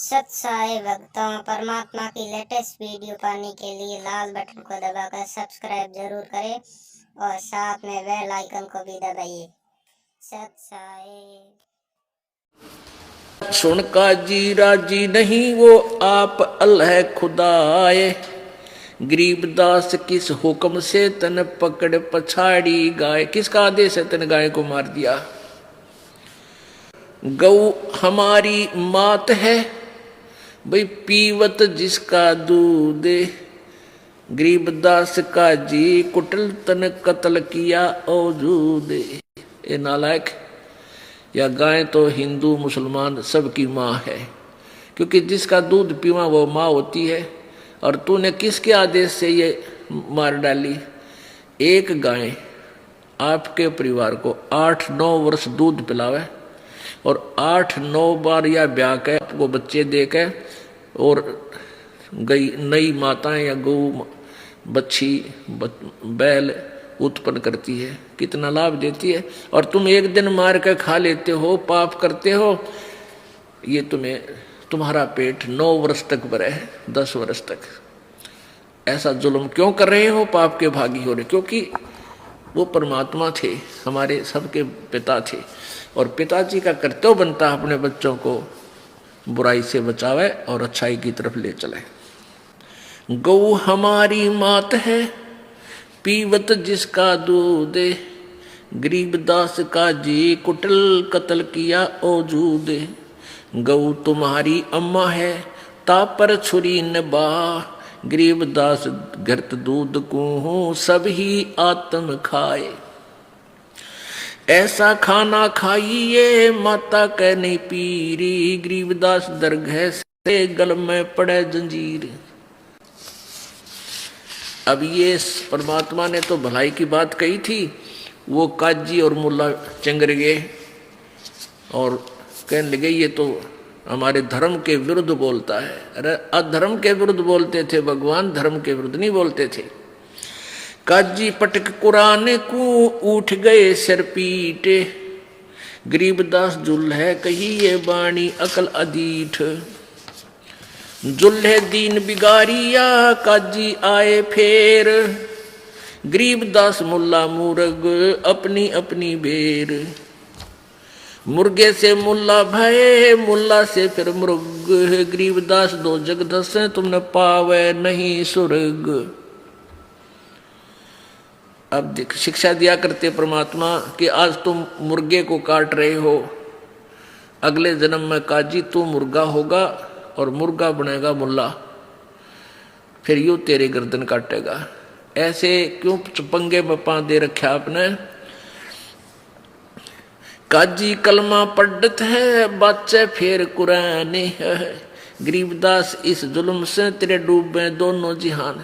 सत साई भक्तों, परमात्मा की लेटेस्ट वीडियो पाने के लिए लाल बटन को दबाकर सब्सक्राइब जरूर करें और साथ में बेल आइकन को भी दबाइए। सत साई। सुन काजी राजी नहीं वो आप अल्लाह खुदाए, गरीबदास किस हुक्म से तन पकड़ पछाड़ी गाय। किसका आदेश है तन गाय को मार दिया। गौ हमारी मात है भाई पीवत जिसका दूध, गरीबदास का जी कुटल तन कत्ल किया औजूद। ये नालायक, या गाय तो हिंदू मुसलमान सबकी माँ है, क्योंकि जिसका दूध पीवा वो माँ होती है। और तूने किसके आदेश से ये मार डाली। एक गाय आपके परिवार को 8-9 वर्ष दूध पिलावे और 8-9 बार या ब्याह के आपको बच्चे दे के, और गई नई माताएं या गौ बच्ची बैल उत्पन्न करती है, कितना लाभ देती है। और तुम एक दिन मार कर खा लेते हो, पाप करते हो। ये तुम्हारा पेट 9 वर्ष तक भरे है, 10 वर्ष तक। ऐसा जुल्म क्यों कर रहे हो, पाप के भागी हो रहे। क्योंकि वो परमात्मा थे, हमारे सबके पिता थे, और पिताजी का कर्तव्य बनता है अपने बच्चों को बुराई से बचावे और अच्छाई की तरफ ले चले। गौ हमारी मात है पीवत जिसका दूध, गरीबदास का जी कुटल कत्ल किया औजूद। गौ तुम्हारी अम्मा है तापर छुरी न बा, गरीबदास घरत दूध को सब ही आत्म खाए। ऐसा खाना खाइए माता कह नहीं पीरी, गरीबदास दरगह से गल में पड़े जंजीर। अब ये परमात्मा ने तो भलाई की बात कही थी, वो काजी और मुल्ला चंगर गए और कहने लगे ये तो हमारे धर्म के विरुद्ध बोलता है। अरे अधर्म के विरुद्ध बोलते थे भगवान, धर्म के विरुद्ध नहीं बोलते थे। काजी पटक कुरान को उठ गए सिर पीटे, गरीबदास जुल है कही ये बाणी अकल अधीठ। जुल्हे दीन बिगारिया काजी आए फेर, गरीबदास मुल्ला मुर्ग अपनी अपनी बेर। मुर्गे से मुल्ला भय मुल्ला से फिर मुर्ग, गरीबदास दो जग दसे तुमने पावे नहीं सुर्ग। अब शिक्षा दिया करते परमात्मा कि आज तुम मुर्गे को काट रहे हो, अगले जन्म में काजी तू मुर्गा होगा और मुर्गा बनेगा मुल्ला, फिर यूं तेरे गर्दन काटेगा। ऐसे क्यों पंगे में पा दे रखा आपने। काजी कलमा पढ़त है बच्चे फिर कुरानी है, गरीबदास इस जुल्म से तेरे डूबे दोनों जिहान।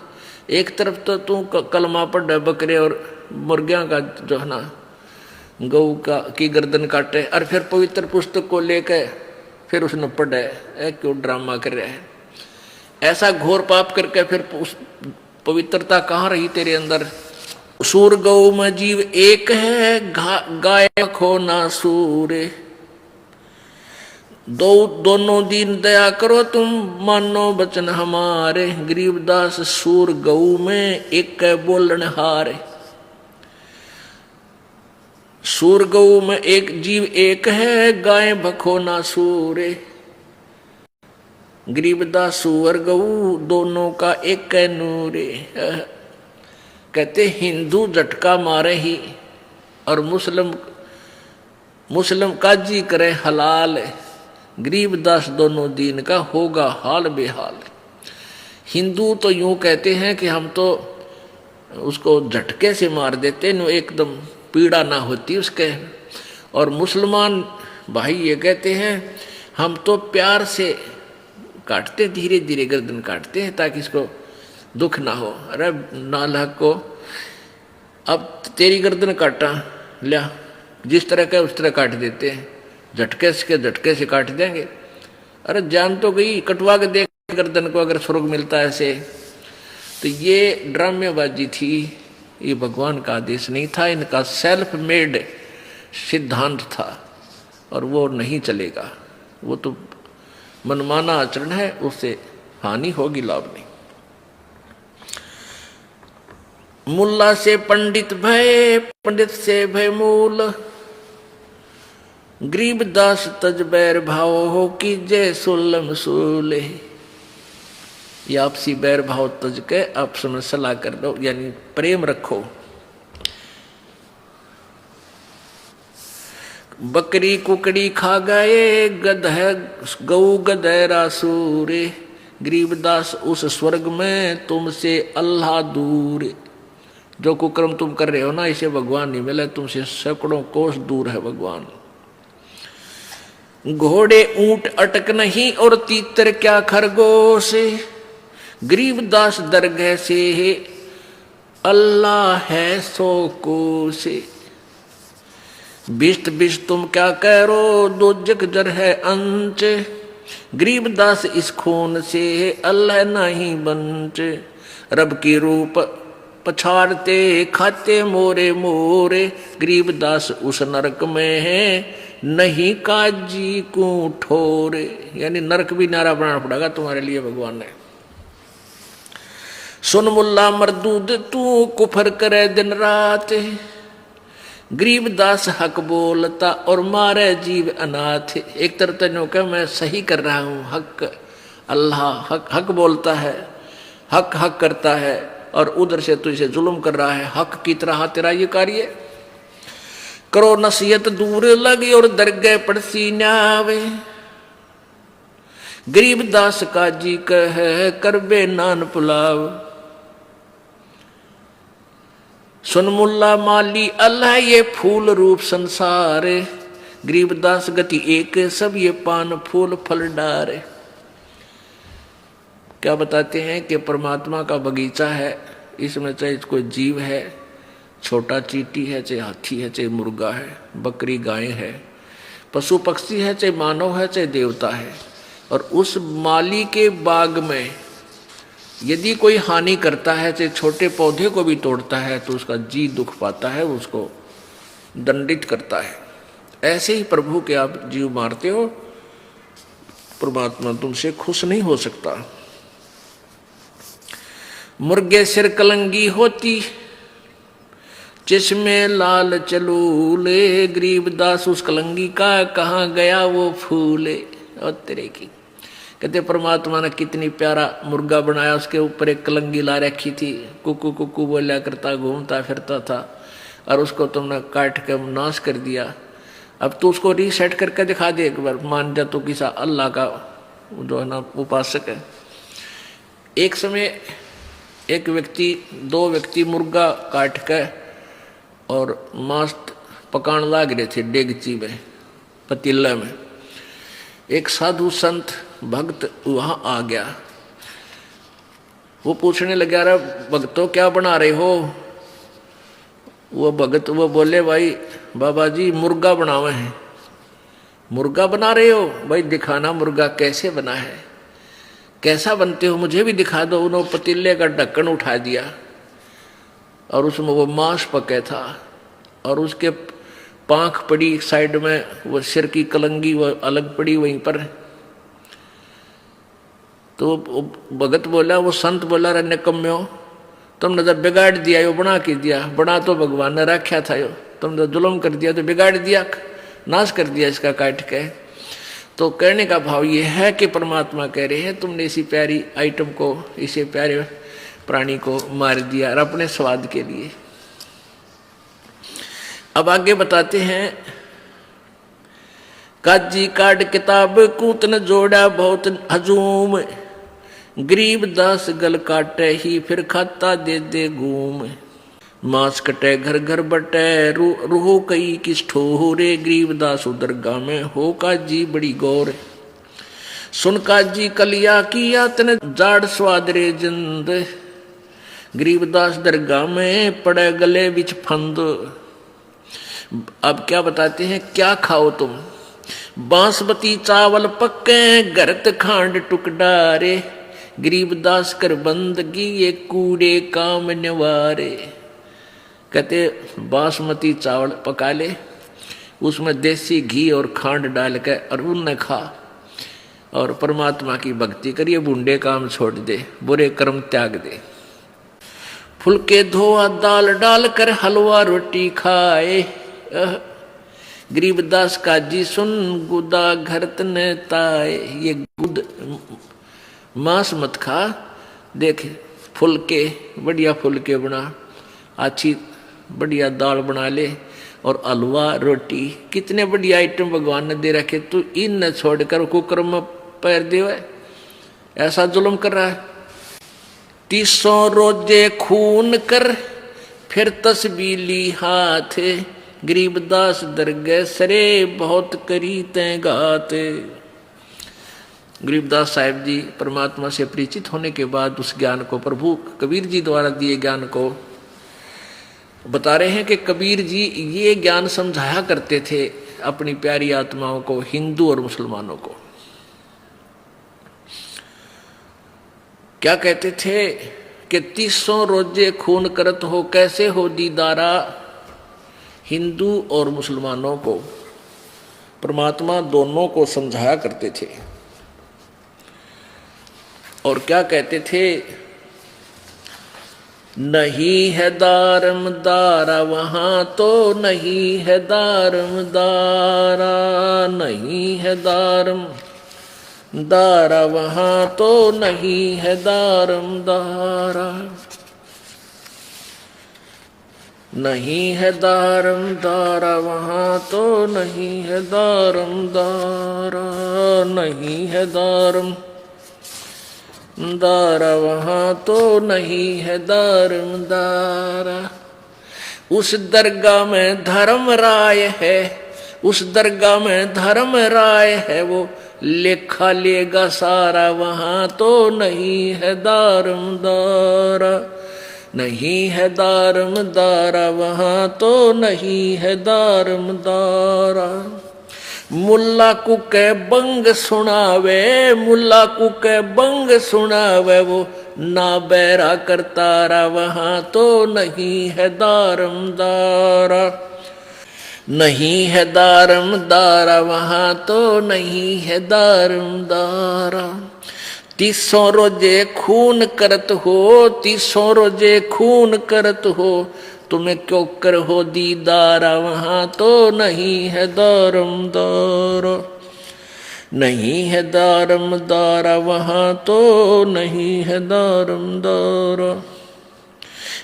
एक तरफ तो तू कलमा पढ़ बकरे और मुर्गियां का जो है ना गौ का की गर्दन काटे, और फिर पवित्र पुस्तक को लेकर फिर उसने पढ़े। क्यों ड्रामा कर रहा है। ऐसा घोर पाप करके फिर पवित्रता कहाँ रही तेरे अंदर। सूर गौ में जीव एक है गाय खो ना सूर, दोनों दीन दया करो तुम मानो बचन हमारे, गरीबदास सूर गौ में एक बोलन हार। सूर गौ में एक जीव एक है गाय भखो ना सूरे, गरीबदास सूअर गऊ दोनों का एक नूरे। कहते हिंदू झटका मारे ही और मुस्लिम काजी करे हलाल, गरीबदास दोनों दीन का होगा हाल बेहाल। हिंदू तो यूं कहते हैं कि हम तो उसको झटके से मार देते न, एकदम पीड़ा ना होती उसके। और मुसलमान भाई ये कहते हैं हम तो प्यार से काटते, धीरे धीरे गर्दन काटते हैं ताकि इसको दुख ना हो। अरे नालायक को अब तेरी गर्दन काटा लिया, जिस तरह का उस तरह काट देते हैं, झटके से काट देंगे। अरे जान तो गई, कटवा के देख गर्दन को अगर स्वर्ग मिलता है ऐसे। तो ये ड्रामेबाजी थी, ये भगवान का आदेश नहीं था, इनका सेल्फ मेड सिद्धांत था और वो नहीं चलेगा। वो तो मनमाना आचरण है उससे हानि होगी, लाभ नहीं। मुल्ला से पंडित भय, पंडित से भय मूल, गरीबदास तज बैर भाव हो कि जय सुल्लम सूले। ये आपसी बैर भाव तज के आपस में सलाह कर दो, यानी प्रेम रखो। बकरी कुकड़ी खा गए, गधे गऊ गधेरा सूरे, गरीबदास उस स्वर्ग में तुमसे अल्लाह दूर। जो कुकर्म तुम कर रहे हो ना, इसे भगवान नहीं मिले, तुमसे सैकड़ों कोस दूर है भगवान। घोड़े ऊंट अटक नहीं और तीतर क्या खरगोश, गरीबदास दरगाह से अल्लाह है सो कोस। बिस्त बिस्त तुम क्या करो, दोजक जर है अंच, गरीबदास इस खून से अल्लाह नहीं बंच। रब की रूप पछाड़ते खाते मोरे मोरे, गरीबदास उस नरक में है नहीं काजी को ठोरे। यानी नरक भी नारा बनाना पड़ेगा तुम्हारे लिए भगवान ने। सुन मुल्ला मरदूद तू कुफर करे दिन रात, गरीबदास हक बोलता और मारे जीव अनाथ। एक तरफ तो कह मैं सही कर रहा हूँ, हक अल्लाह हक हक बोलता है, हक हक करता है, और उधर से तुझे जुल्म कर रहा है। हक की तरह तेरा ये कार्य करो, नसीहत दूर लगी और दरगाह पड़सी न्यावे, गरीबदास का जी कह करबे नान पुलाव। सुन मुल्ला माली अल्लाह ये फूल रूप संसार, गरीबदास गति एक सब ये पान फूल फल डारे। क्या बताते हैं कि परमात्मा का बगीचा है, इसमें चाहे कोई जीव है, छोटा चींटी है, चाहे हाथी है, चाहे मुर्गा है, बकरी गाय है, पशु पक्षी है, चाहे मानव है, चाहे देवता है, और उस माली के बाग में यदि कोई हानि करता है, चाहे छोटे पौधे को भी तोड़ता है, तो उसका जी दुख पाता है, उसको दंडित करता है। ऐसे ही प्रभु के आप जीव मारते हो, परमात्मा तुमसे खुश नहीं हो सकता। मुर्गे सिर कलंगी होती, जिसमें लाल चलूले, गरीबदास उस कलंगी का कहाँ गया वो फूले। और तेरे की कहते परमात्मा ने कितनी प्यारा मुर्गा बनाया, उसके ऊपर एक कलंगी ला रखी थी, कुकू कुकू बोला करता घूमता फिरता था, और उसको तुमने काट के नाश कर दिया। अब तू उसको रीसेट करके दिखा दे एक बार, मान जा तो किसा अल्लाह का जो है ना उपासक है। एक समय एक व्यक्ति, दो व्यक्ति मुर्गा काट के और मांस पकाने लग रहे थे डेगची में, पतीला में। एक साधु संत भक्त वहां आ गया, वो पूछने लगा, रे भक्तों क्या बना रहे हो? वो भगत वो बोले, भाई बाबा जी मुर्गा बनावे हैं। मुर्गा बना रहे हो? भाई दिखाना मुर्गा कैसे बना है, कैसा बनते हो, मुझे भी दिखा दो। उन्होंने पतीले का ढक्कन उठा दिया और उसमें वो मांस पके था, और उसके पांख पड़ी साइड में, वो सिर की कलंगी वो अलग पड़ी वहीं पर। तो भगत बोला, वो संत बोला, रे निकम्म्यो, तुमने तो बिगाड़ दिया, यो बना के दिया, बना तो भगवान ने रखा था, यो तुमने तो जुल्म कर दिया, तो बिगाड़ दिया, नाश कर दिया इसका काट के। तो कहने का भाव ये है कि परमात्मा कह रहे हैं तुमने इसी प्यारी आइटम को, इसे प्यारे प्राणी को मार दिया और अपने स्वाद के लिए। अब आगे बताते हैं, काजी काट किताब कूतन जोड़ा बहुत हजूम, गरीबदास गल काटे ही फिर खाता दे दे घूम। मांस कटे घर घर बटे रूह कई किस ठोरे, गरीबदास दरगाह में हो काजी बड़ी गौर। सुन काजी कलिया किया तने जाड़ स्वाद रे जिंद, गरीबदास दरगाह में पड़े गले बिच फंद। अब क्या बताते हैं, क्या खाओ तुम? बांसमती चावल पक्के गरत खांड टुकडारे, गरीबदास कर बंदगी ये कूड़े काम निवारे। कहते बासमती चावल पका ले, उसमें देसी घी और खांड डाल के और उनने खा, और परमात्मा की भक्ति करिए, बूढ़े काम छोड़ दे, बुरे कर्म त्याग दे। फुलके धोआ दाल डाल कर हलवा रोटी खाए, गरीबदास काजी सुन गुदा घर तने ताए। ये गुद मांस मत खा, देख फुलके बढ़िया फुलके बना, अच्छी बढ़िया दाल बना ले और हलवा रोटी, कितने बढ़िया आइटम भगवान ने दे रखे, तू इन न छोड़कर कुकर में पैर दे, ऐसा जुल्म कर रहा है। 300 रोजे खून कर फिर तस्बीह ली हाथ, गरीबदास दरगह सरे बहुत करी तैं घात। गरीबदास साहिब जी परमात्मा से परिचित होने के बाद उस ज्ञान को, प्रभु कबीर जी द्वारा दिए ज्ञान को बता रहे हैं कि कबीर जी ये ज्ञान समझाया करते थे अपनी प्यारी आत्माओं को, हिंदू और मुसलमानों को। क्या कहते थे कि 300 रोजे खून करत हो, कैसे हो दीदारा हिंदू और मुसलमानों को, परमात्मा दोनों को समझाया करते थे। और क्या कहते थे, नहीं है दारम दारा वहां तो नहीं है दारम दारा, नहीं है दारम दारा वहां तो नहीं है दारम दारा, नहीं है दारम दारा वहां तो नहीं है दारम दारा, नहीं है दारम दारा वहां तो नहीं है दारम दारा। उस दरगाह में धर्म राय है, उस दरगाह में धर्म राय है, वो लेखा लेगा सारा, वहां तो नहीं है दारम दारा, नहीं है दारम दारा वहां तो नहीं है दारम दारा। मुल्ला को के बंग सुनावे, मुल्ला को के बंग सुनावे, वो ना बैरा करतारा, वहां तो नहीं है दारम दारा, नहीं है दारम दारा वहां तो नहीं है दारम दारा। 300 रोजे खून करत हो, 300 रोजे खून करत हो, तुम्हें क्यों कर हो दीदारा, वहां तो नहीं है दारम दारा, नहीं है दारम दारा वहां तो नहीं है दारम दारा।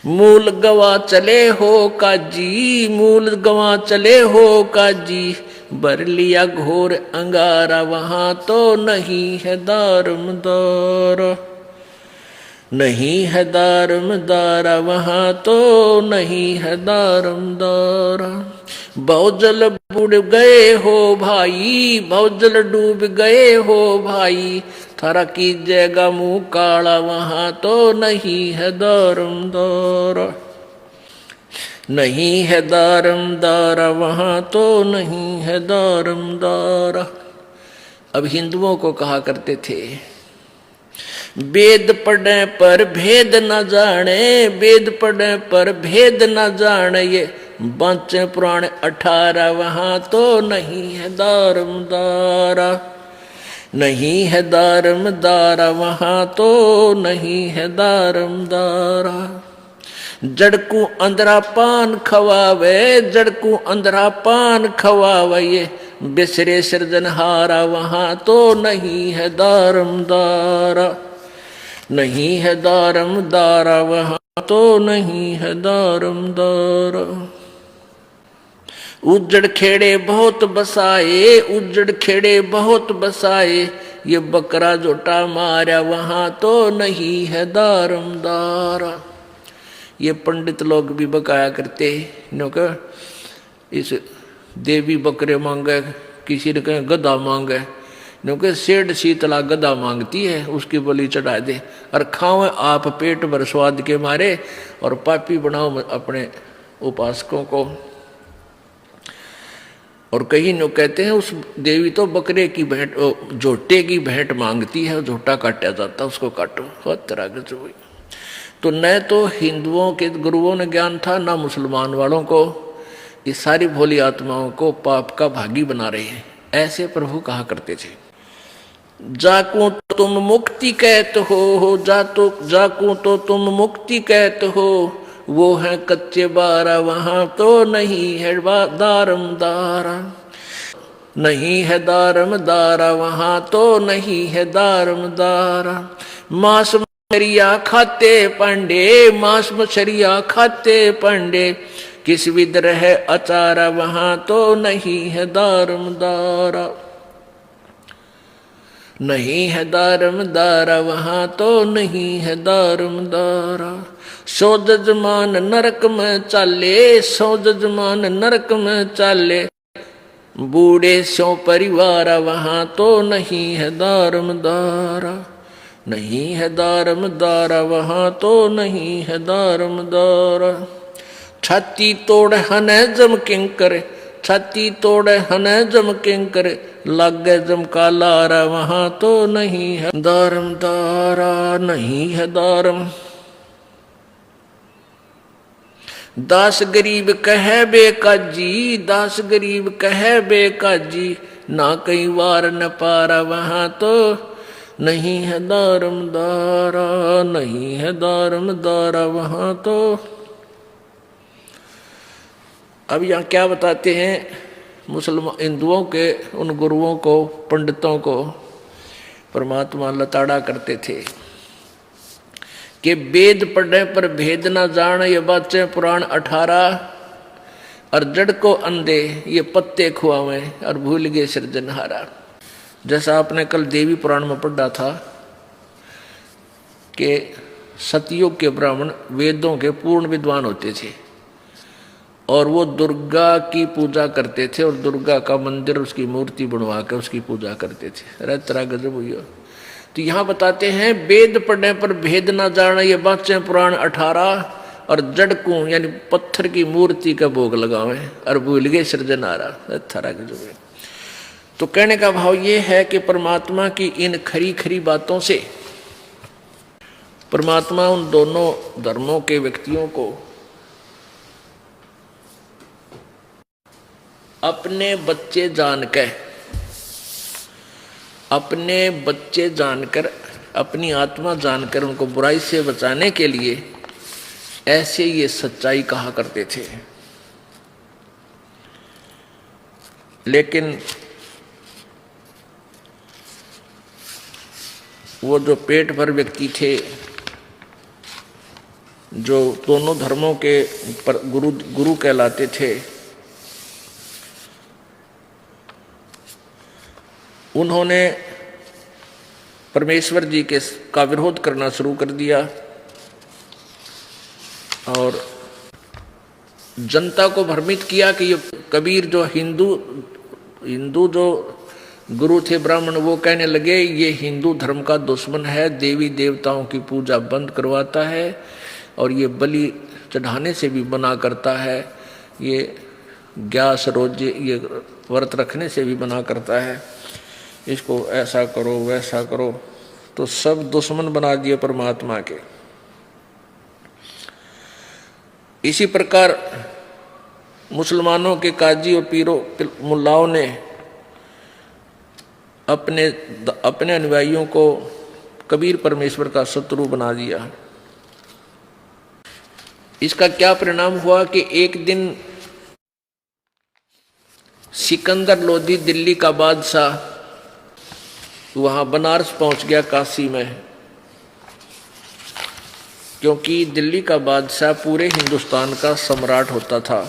मूल गवा चले हो काजी, मूल गवा चले हो काजी, बर लिया घोर अंगारा, वहां तो नहीं है दारम दारा, नहीं है दारम दारा वहां तो नहीं है दारम दारा। बहुजल बुड़ गए हो भाई, बहुजल डूब गए हो भाई, थारा की जगह मुंह काला, वहां तो नहीं है दारम दारा, नहीं है दारम दारा वहां तो नहीं है दारम दारा। अब हिंदुओं को कहा करते थे, वेद पढ़े पर भेद न जाने, वेद पढ़े पर भेद न जाने, ये बांचे पुराण 18, वहां तो नहीं है दारम दारा, नहीं है दारम दारा वहां तो नहीं है दारम दारा। जड़कू अंधरा पान खवावे, जड़कू अंधरा पान खवावे, ये बिसरे सृजनहारा, वहां तो नहीं है दारम दारा, नहीं है दारम दारा वहां तो नहीं है दारम दारा। उजड़ खेड़े बहुत बसाए, उजड़ खेड़े बहुत बसाए, ये बकरा जोटा मारा, वहां तो नहीं है दारम दारा। ये पंडित लोग भी बकाया करते क्योंकि इस देवी बकरे मांगे, किसी ने कहे गधा मांगे, क्योंकि सेठ शीतला गधा मांगती है, उसकी बलि चढ़ा दे और खाओ आप पेट भर स्वाद के मारे, और पापी बनाओ अपने उपासकों को। और कहीं नो कहते हैं उस देवी तो बकरे की भेंट, झोटे की भेंट मांगती है, झोटा काटा जाता, उसको काटो, बहुत तरह के हुई। तो न तो हिंदुओं के गुरुओं ने ज्ञान था, न मुसलमान वालों को, ये सारी भोली आत्माओं को पाप का भागी बना रहे हैं, ऐसे प्रभु कहा करते थे। जाकू तो तुम मुक्ति कहते हो, जाकू तो तुम मुक्ति कहते हो, वो है कच्चे बारा, वहां तो नहीं है दारम दारा, नहीं है दारम दारा, वहां तो नहीं है दारम दारा। मांस मछरिया खाते पांडे, मांस मछरिया खाते पांडे, किस विद्र है अचारा, वहां तो नहीं है दारम दारा, नहीं है दारम दारा, वहां तो नहीं है दारम दारा। सो जजमान नरक में चाले, सो जजमान नरक में चाले, बूढ़े सो परिवारा, वहां तो नहीं है दारम दारा, नहीं है दारम दारा, वहां तो नहीं है दारम दारा। छाती तोड़ हने जम किंकर, छाती तोड़े हने जम किंकर, लागे जम का लारा, वहां तो नहीं है दारम दारा, नहीं है दारम। दास गरीब कहे बेकाजी, दास गरीब कहे बेकाजी, ना कई वार न पारा, वहां तो नहीं है दारम दारा, नहीं है दारम दारा, वहां तो। अब यहाँ क्या बताते हैं मुसलमान हिंदुओं के उन गुरुओं को, पंडितों को परमात्मा लताड़ा करते थे कि वेद पढ़ने पर भेद ना जान, ये बातें पुराण 18, और जड़ को अंधे ये पत्ते खुआवे, और भूल गए सृजनहारा। जैसा आपने कल देवी पुराण में पढ़ा था कि सतयुग के ब्राह्मण वेदों के पूर्ण विद्वान होते थे, और वो दुर्गा की पूजा करते थे, और दुर्गा का मंदिर उसकी मूर्ति बनवा कर उसकी पूजा करते थे। अरे तेरा गजब हुई हो। तो यहाँ बताते हैं वेद पढ़ने पर भेद ना जाना, ये बातें पुराण 18, और जड़ को यानी पत्थर की मूर्ति का भोग लगावे, और भूल गए सृजनहारा। तेरा गजब है। तो कहने का भाव ये है कि परमात्मा की इन खरी खरी बातों से परमात्मा उन दोनों धर्मों के व्यक्तियों को अपने बच्चे जानकर, अपने बच्चे जानकर, अपनी आत्मा जानकर उनको बुराई से बचाने के लिए ऐसे ये सच्चाई कहा करते थे। लेकिन वो जो पेट भर व्यक्ति थे, जो दोनों धर्मों के गुरु कहलाते थे, उन्होंने परमेश्वर जी के का विरोध करना शुरू कर दिया, और जनता को भ्रमित किया कि ये कबीर जो हिंदू जो गुरु थे ब्राह्मण, वो कहने लगे ये हिंदू धर्म का दुश्मन है, देवी देवताओं की पूजा बंद करवाता है, और ये बलि चढ़ाने से भी मना करता है, ये ग्यास रोजे ये व्रत रखने से भी मना करता है, इसको ऐसा करो वैसा करो। तो सब दुश्मन बना दिए परमात्मा के। इसी प्रकार मुसलमानों के काजी और पीरों मुल्लाओं ने अपने अनुयायियों को कबीर परमेश्वर का शत्रु बना दिया। इसका क्या परिणाम हुआ कि एक दिन सिकंदर लोधी दिल्ली का बादशाह वहां बनारस पहुंच गया, काशी में, क्योंकि दिल्ली का बादशाह पूरे हिंदुस्तान का सम्राट होता था,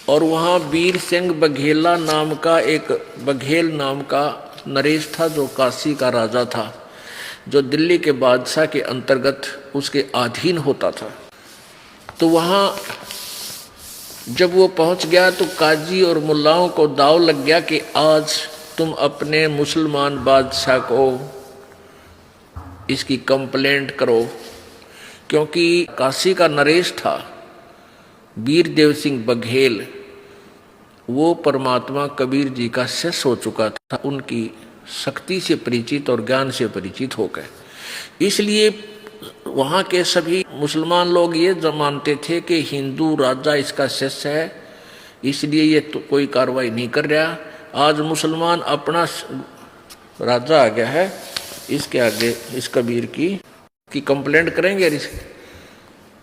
और वहां वीर सिंह बघेला नाम का एक बघेल नाम का नरेश था, जो काशी का राजा था, जो दिल्ली के बादशाह के अंतर्गत उसके अधीन होता था। तो वहां जब वो पहुंच गया तो काजी और मुल्लाओं को दाव लग गया कि आज तुम अपने मुसलमान बादशाह को इसकी कंप्लेंट करो, क्योंकि काशी का नरेश था वीर देव सिंह बघेल, वो परमात्मा कबीर जी का शिष्य हो चुका था, उनकी शक्ति से परिचित और ज्ञान से परिचित होकर। इसलिए वहाँ के सभी मुसलमान लोग ये मानते थे कि हिंदू राजा इसका शिष्य है, इसलिए ये तो कोई कार्रवाई नहीं कर रहा। आज मुसलमान अपना राजा आ गया है, इसके आगे इस कबीर की कंप्लेंट करेंगे और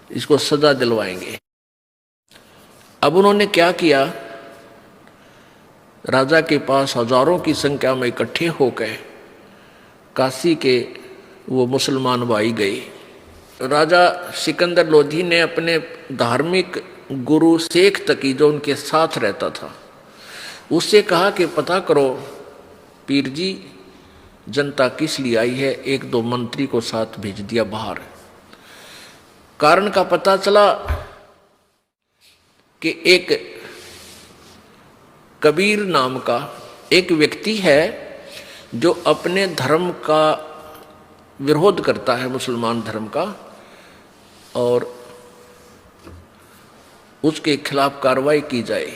इसको सजा दिलवाएंगे। अब उन्होंने क्या किया, राजा के पास हजारों की संख्या में इकट्ठे होकर काशी के वो मुसलमान भाई गए। राजा सिकंदर लोधी ने अपने धार्मिक गुरु शेख तकी जो उनके साथ रहता था उससे कहा कि पता करो पीर जी जनता किस लिए आई है। एक दो मंत्री को साथ भेज दिया बाहर। कारण का पता चला कि एक कबीर नाम का एक व्यक्ति है जो अपने धर्म का विरोध करता है, मुसलमान धर्म का, और उसके खिलाफ कार्रवाई की जाए।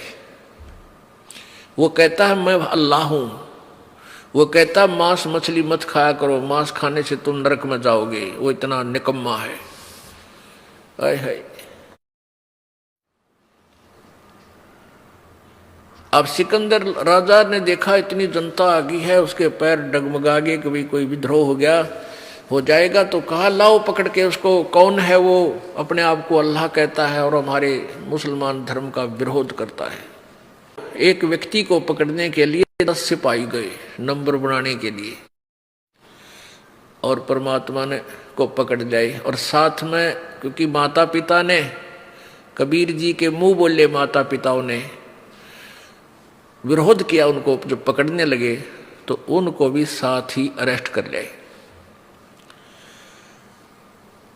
वो कहता है मैं अल्लाह हूं। वो कहता है मांस मछली मत खाया करो, मांस खाने से तुम नरक में जाओगे। वो इतना निकम्मा है। आए हाय। अब सिकंदर राजा ने देखा इतनी जनता आ गई है, उसके पैर डगमगा गए, कभी कोई विद्रोह हो जाएगा, तो कहा लाओ पकड़ के उसको। कौन है वो? अपने आप को अल्लाह कहता है और हमारे मुसलमान धर्म का विरोध करता है। एक व्यक्ति को पकड़ने के लिए 10 सिपाही गए नंबर बनाने के लिए, और परमात्मा ने को पकड़ जाए। और साथ में क्योंकि माता पिता ने कबीर जी के मुंह बोले, माता पिताओं ने विरोध किया उनको, जब पकड़ने लगे तो उनको भी साथ ही अरेस्ट कर लिया।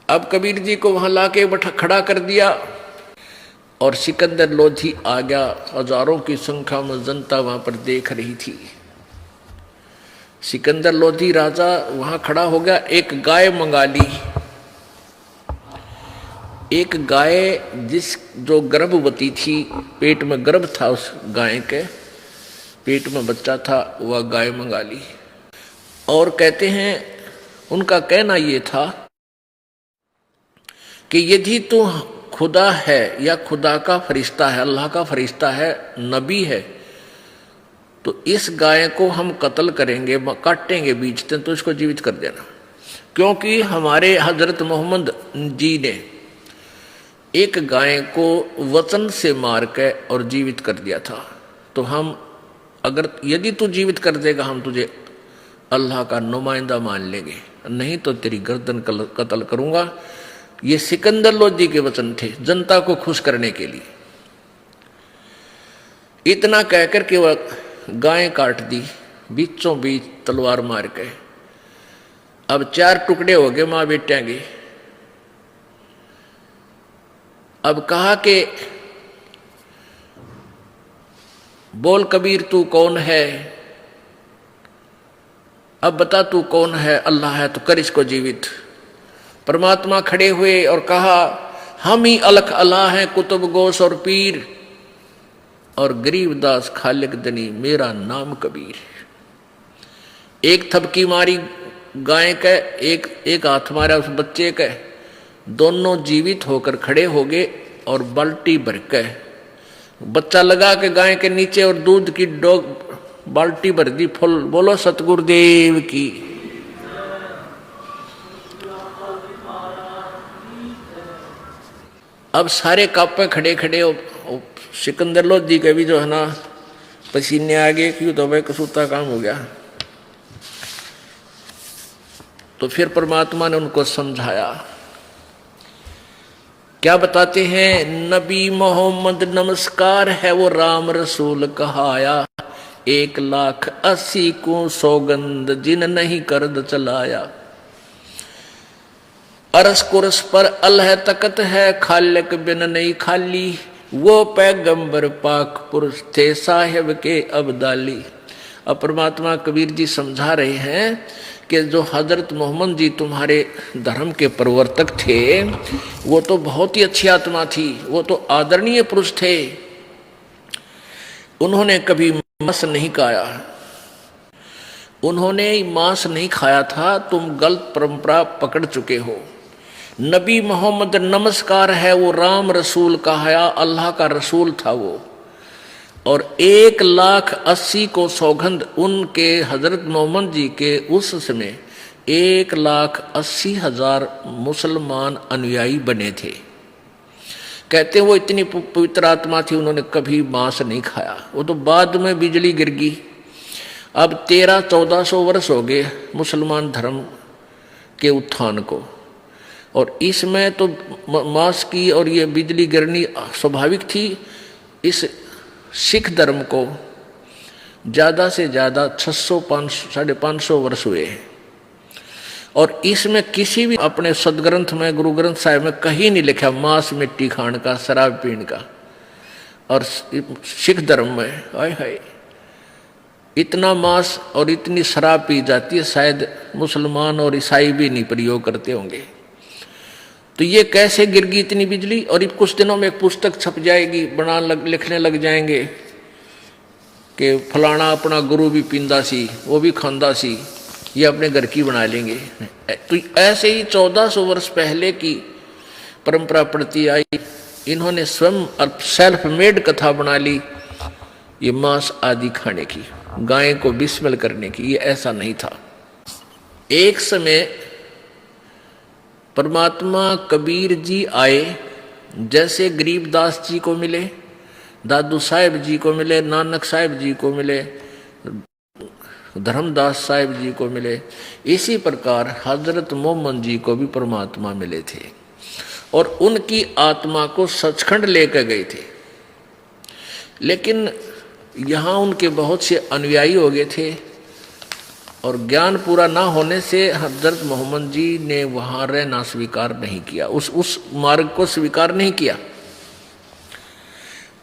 अब कबीर जी को वहां लाके खड़ा कर दिया और सिकंदर लोधी आ गया। हजारों की संख्या में जनता वहां पर देख रही थी। सिकंदर लोधी राजा वहां खड़ा हो गया। एक गाय मंगा ली। एक गाय जो गर्भवती थी, पेट में गर्भ था, उस गाय के पेट में बच्चा था, वह गाय मंगा ली। और कहते हैं उनका कहना यह था कि यदि तू खुदा है या खुदा का फरिश्ता है, अल्लाह का फरिश्ता है, नबी है, तो इस गाय को हम कत्ल करेंगे, काटेंगे, बीचते, तो इसको जीवित कर देना। क्योंकि हमारे हजरत मोहम्मद जी ने एक गाय को वचन से मार के और जीवित कर दिया था। तो हम यदि तू जीवित कर देगा, हम तुझे अल्लाह का नुमाइंदा मान लेंगे, नहीं तो तेरी गर्दन कत्ल करूंगा। ये सिकंदर लोधी के वचन थे जनता को खुश करने के लिए। इतना कहकर के वह गाय काट दी, बीचों बीच तलवार मार के। अब 4 टुकड़े हो गए मां बेटियां के। अब कहा कि बोल कबीर तू कौन है? अब बता तू कौन है? अल्लाह है तो कर इसको जीवित। परमात्मा खड़े हुए और कहा हम ही अलख अल्लाह हैं, कुतुब गोस और पीर और गरीबदास खालिक दनी, मेरा नाम कबीर। एक थपकी मारी गाय के, एक हाथ मारा उस बच्चे के, दोनों जीवित होकर खड़े हो गए और बाल्टी भर के बच्चा लगा के गाय के नीचे और दूध की बाल्टी भर दी फुल। बोलो सतगुरुदेव की। अब सारे कापे खड़े खड़े। सिकंदर लोधी के भी जो है ना पसीने आ गए, क्यों तो भाई कसूता काम हो गया। तो फिर परमात्मा ने उनको समझाया। क्या बताते हैं? नबी मोहम्मद नमस्कार है, वो राम रसूल कहाया। 1,80,000 को सौगंध जिन नहीं करद चलाया। अरस कुरस पर अल्लाह तकत है, खालिक बिन नहीं खाली। वो पैगंबर पाक पुरुष थे, साहिब के अब्दाली। अब परमात्मा कबीर जी समझा रहे हैं कि जो हजरत मोहम्मद जी तुम्हारे धर्म के प्रवर्तक थे, वो तो बहुत ही अच्छी आत्मा थी, वो तो आदरणीय पुरुष थे। उन्होंने कभी मांस नहीं खाया, उन्होंने मांस नहीं खाया था। तुम गलत परंपरा पकड़ चुके हो। नबी मोहम्मद नमस्कार है, वो राम रसूल कहाया, अल्लाह का रसूल था वो। और 1,80,000 को सौगंध उनके हजरत मोहम्मद जी के उस समय 1,80,000 मुसलमान अनुयायी बने थे। कहते हैं वो इतनी पवित्र आत्मा थी, उन्होंने कभी मांस नहीं खाया। वो तो बाद में बिजली गिर गई। अब 1300-1400 वर्ष हो गए मुसलमान धर्म के उत्थान को, और इसमें तो मांस की और ये बिजली गिरनी स्वाभाविक थी। इस सिख धर्म को ज़्यादा से ज़्यादा 600-550 वर्ष हुए हैं, और इसमें किसी भी अपने सदग्रंथ में, गुरु ग्रंथ साहिब में कहीं नहीं लिखा मांस मिट्टी खाने का, शराब पीने का। और सिख धर्म में हाय हाय इतना मांस और इतनी शराब पी जाती है, शायद मुसलमान और ईसाई भी नहीं प्रयोग करते होंगे। तो ये कैसे गिर गई इतनी बिजली? और कुछ दिनों में एक पुस्तक छप जाएगी, लिखने लग जाएंगे कि फलाना अपना गुरु भी पींदा सी, वो भी खांदा सी, ये अपने घर की बना लेंगे। तो ऐसे ही 1400 वर्ष पहले की परंपरा पड़ती आई। इन्होंने स्वयं सेल्फ मेड कथा बना ली, ये मांस आदि खाने की, गाय को बिस्मिल करने की। ये ऐसा नहीं था। एक समय परमात्मा कबीर जी आए, जैसे गरीबदास जी को मिले, दादू साहेब जी को मिले, नानक साहेब जी को मिले, धर्मदास साहिब जी को मिले, इसी प्रकार हजरत मोहम्मद जी को भी परमात्मा मिले थे और उनकी आत्मा को सचखंड लेकर गए थे। लेकिन यहाँ उनके बहुत से अनुयायी हो गए थे और ज्ञान पूरा ना होने से हजरत मोहम्मद जी ने वहाँ रहना स्वीकार नहीं किया, उस मार्ग को स्वीकार नहीं किया।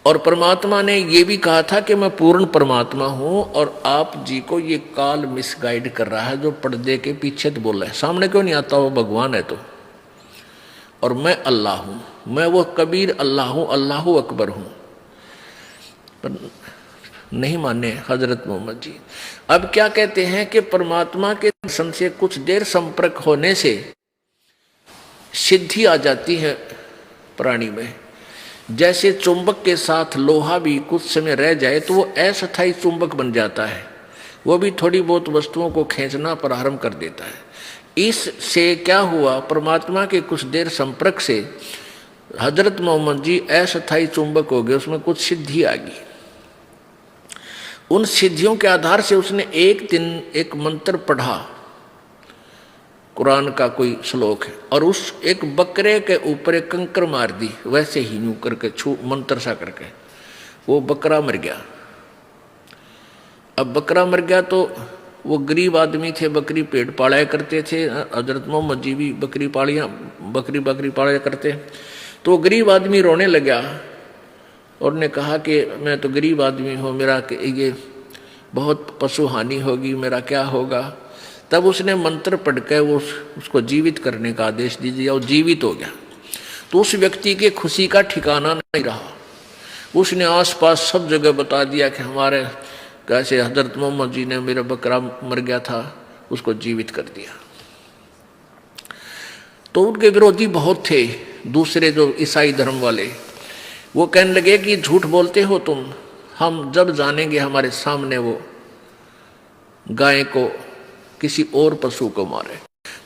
और परमात्मा ने ये भी कहा था कि मैं पूर्ण परमात्मा हूँ और आप जी को ये काल मिसगाइड कर रहा है, जो पर्दे के पीछे तो बोल रहा है, सामने क्यों नहीं आता, वो भगवान है तो। और मैं अल्लाह हूँ, मैं वो कबीर अल्लाह हूँ, अल्लाह अकबर हूँ। पर नहीं माने हजरत मोहम्मद जी। अब क्या कहते हैं कि परमात्मा के दर्शन से कुछ देर संपर्क होने से सिद्धि आ जाती है प्राणी में। जैसे चुंबक के साथ लोहा भी कुछ समय रह जाए तो वो अस्थायी चुंबक बन जाता है, वो भी थोड़ी बहुत वस्तुओं को खींचना प्रारंभ कर देता है। इससे क्या हुआ, परमात्मा के कुछ देर संपर्क से हजरत मोहम्मद जी अस्थायी चुंबक हो गए, उसमें कुछ सिद्धि आ गई। उन सिद्धियों के आधार से उसने एक दिन एक मंत्र पढ़ा, कुरान का कोई श्लोक है, और उस एक बकरे के ऊपर एक कंकर मार दी, वैसे ही यूं करके छू मंत्र सा करके वो बकरा मर गया। अब बकरा मर गया तो वो गरीब आदमी थे, बकरी पेट पाला करते थे, हजरत मोहम्मद जी भी बकरी पाला करते। तो वो गरीब आदमी रोने लगा और ने कहा कि मैं तो गरीब आदमी हूँ, मेरा ये बहुत पशु हानि होगी, मेरा क्या होगा। तब उसने मंत्र पढ़कर वो उसको जीवित करने का आदेश दीजिए और जीवित हो गया। तो उस व्यक्ति के खुशी का ठिकाना नहीं रहा। उसने आसपास सब जगह बता दिया कि हमारे कैसे हजरत मोहम्मद जी ने मेरा बकरा मर गया था, उसको जीवित कर दिया। तो उनके विरोधी बहुत थे, दूसरे जो ईसाई धर्म वाले, वो कहने लगे कि झूठ बोलते हो तुम, हम जब जानेंगे हमारे सामने वो गाय को किसी और पशु को मारे।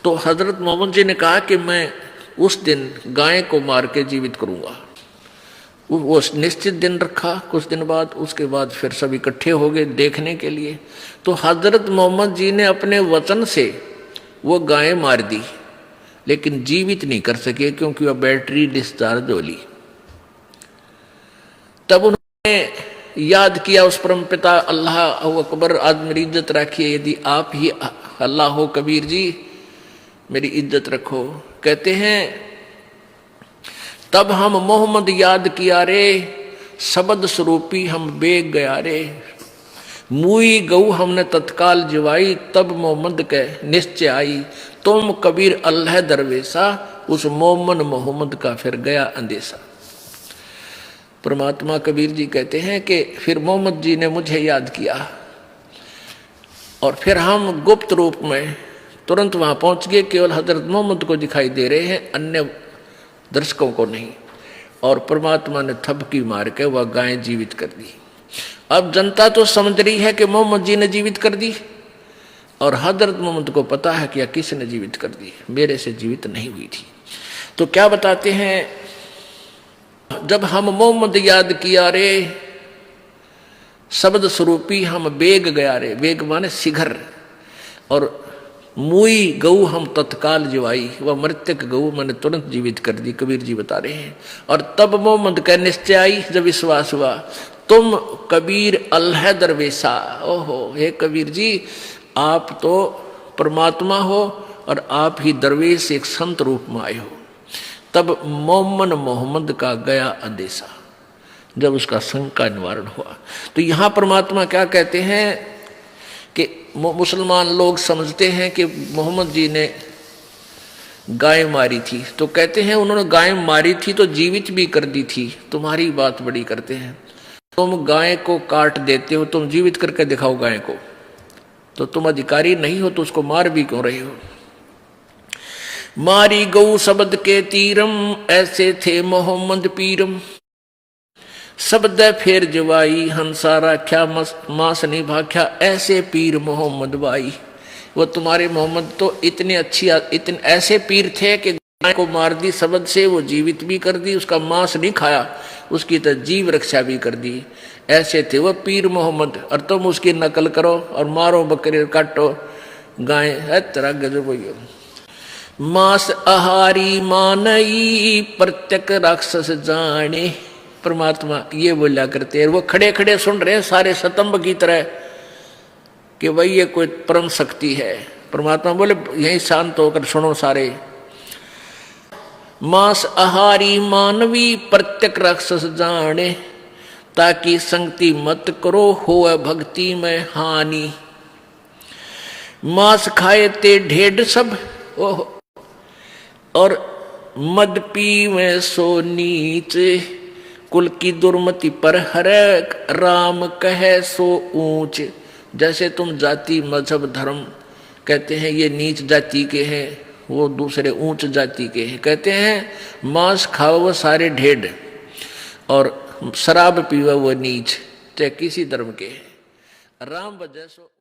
तो हजरत मोहम्मद जी ने कहा कि मैं उस दिन गाय को मार के जीवित करूंगा। वो निश्चित दिन रखा। कुछ दिन बाद उसके बाद फिर सब इकट्ठे हो गए देखने के लिए। तो हजरत मोहम्मद जी ने अपने वचन से वो गाय मार दी, लेकिन जीवित नहीं कर सके क्योंकि वह बैटरी डिस्चार्ज हो ली। तब उन्होंने याद किया उस परम पिता अल्लाह अकबर, आज मेरी इज्जत रखिए, यदि आप ही अल्लाह हो कबीर जी, मेरी इज्जत रखो। कहते हैं तब हम मोहम्मद याद किया रे, शब्द स्वरूपी हम बेग गया रे। मुई गऊ हमने तत्काल जिवाई, तब मोहम्मद के निश्चय आई। तुम कबीर अल्लाह दरवेशा, उस मोहम्मद का फिर गया अंदेशा। परमात्मा कबीर जी कहते हैं कि फिर मोहम्मद जी ने मुझे याद किया और फिर हम गुप्त रूप में तुरंत वहां पहुंच गए। केवल हजरत मोहम्मद को दिखाई दे रहे हैं, अन्य दर्शकों को नहीं। और परमात्मा ने थपकी मार के वह गाय जीवित कर दी। अब जनता तो समझ रही है कि मोहम्मद जी ने जीवित कर दी, और हजरत मोहम्मद को पता है कि यह किसने जीवित कर दी, मेरे से जीवित नहीं हुई थी। तो क्या बताते हैं, जब हम मोहम्मद याद किया रे, शब्द स्वरूपी हम बेग गया रे, बेग माने शिखर, और मुई गऊ हम तत्काल जिवाई, वह मृतक गऊ मैंने तुरंत जीवित कर दी, कबीर जी बता रहे हैं। और तब मोहम्मद का निश्चय आई, जब विश्वास हुआ, तुम कबीर अल्लाह दरवेशा, ओहो हे कबीर जी, आप तो परमात्मा हो और आप ही दरवेश एक संत रूप में आए हो। तब मोहम्मद का गया अंदेशा, जब उसका शंका निवारण हुआ। तो यहां परमात्मा क्या कहते हैं कि मुसलमान लोग समझते हैं कि मोहम्मद जी ने गाय मारी थी, तो कहते हैं उन्होंने गाय मारी थी तो जीवित भी कर दी थी, तुम्हारी बात बड़ी करते हैं। तुम गाय को काट देते हो, तुम जीवित करके दिखाओ गाय को, तो तुम अधिकारी नहीं हो, तो उसको मार भी क्यों रहे हो। मारी गऊ शब्द के तीरम, ऐसे थे मोहम्मद पीरम, शब्द फेर जवाई, हंसारा क्या मास नहीं भाख्या, ऐसे पीर मोहम्मद बाई। वो तुम्हारे मोहम्मद तो इतने ऐसे पीर थे कि गाय को मार दी शब्द से, वो जीवित भी कर दी, उसका मांस नहीं खाया, उसकी तो जीव रक्षा भी कर दी। ऐसे थे वो पीर मोहम्मद, और तुम उसकी नकल करो और मारो बकरे काटो गाय, है तेरा गजब हो। मांस आहारी मानई, प्रत्यक राक्षस जाने, परमात्मा ये बोला करते हैं। वो खड़े खड़े सुन रहे हैं सारे स्तंभ की तरह कि भाई ये कोई परम शक्ति है। परमात्मा बोले यहीं शांत होकर सुनो सारे। मांस आहारी मानवी, प्रत्यक राक्षस जाने, ताकि संगति मत करो हो भक्ति में हानि। मांस खाए ते ढेड सब, ओह, और मद पी में सो नीच, कुल की दुर्मति पर हर राम कहे सो ऊंच। जैसे तुम जाति मजहब धर्म कहते हैं ये नीच जाति के हैं, वो दूसरे ऊंच जाति के हैं। कहते हैं मांस खाओ वो सारे ढेड, और शराब पीवा वो नीच, चाहे किसी धर्म के। राम वजह सो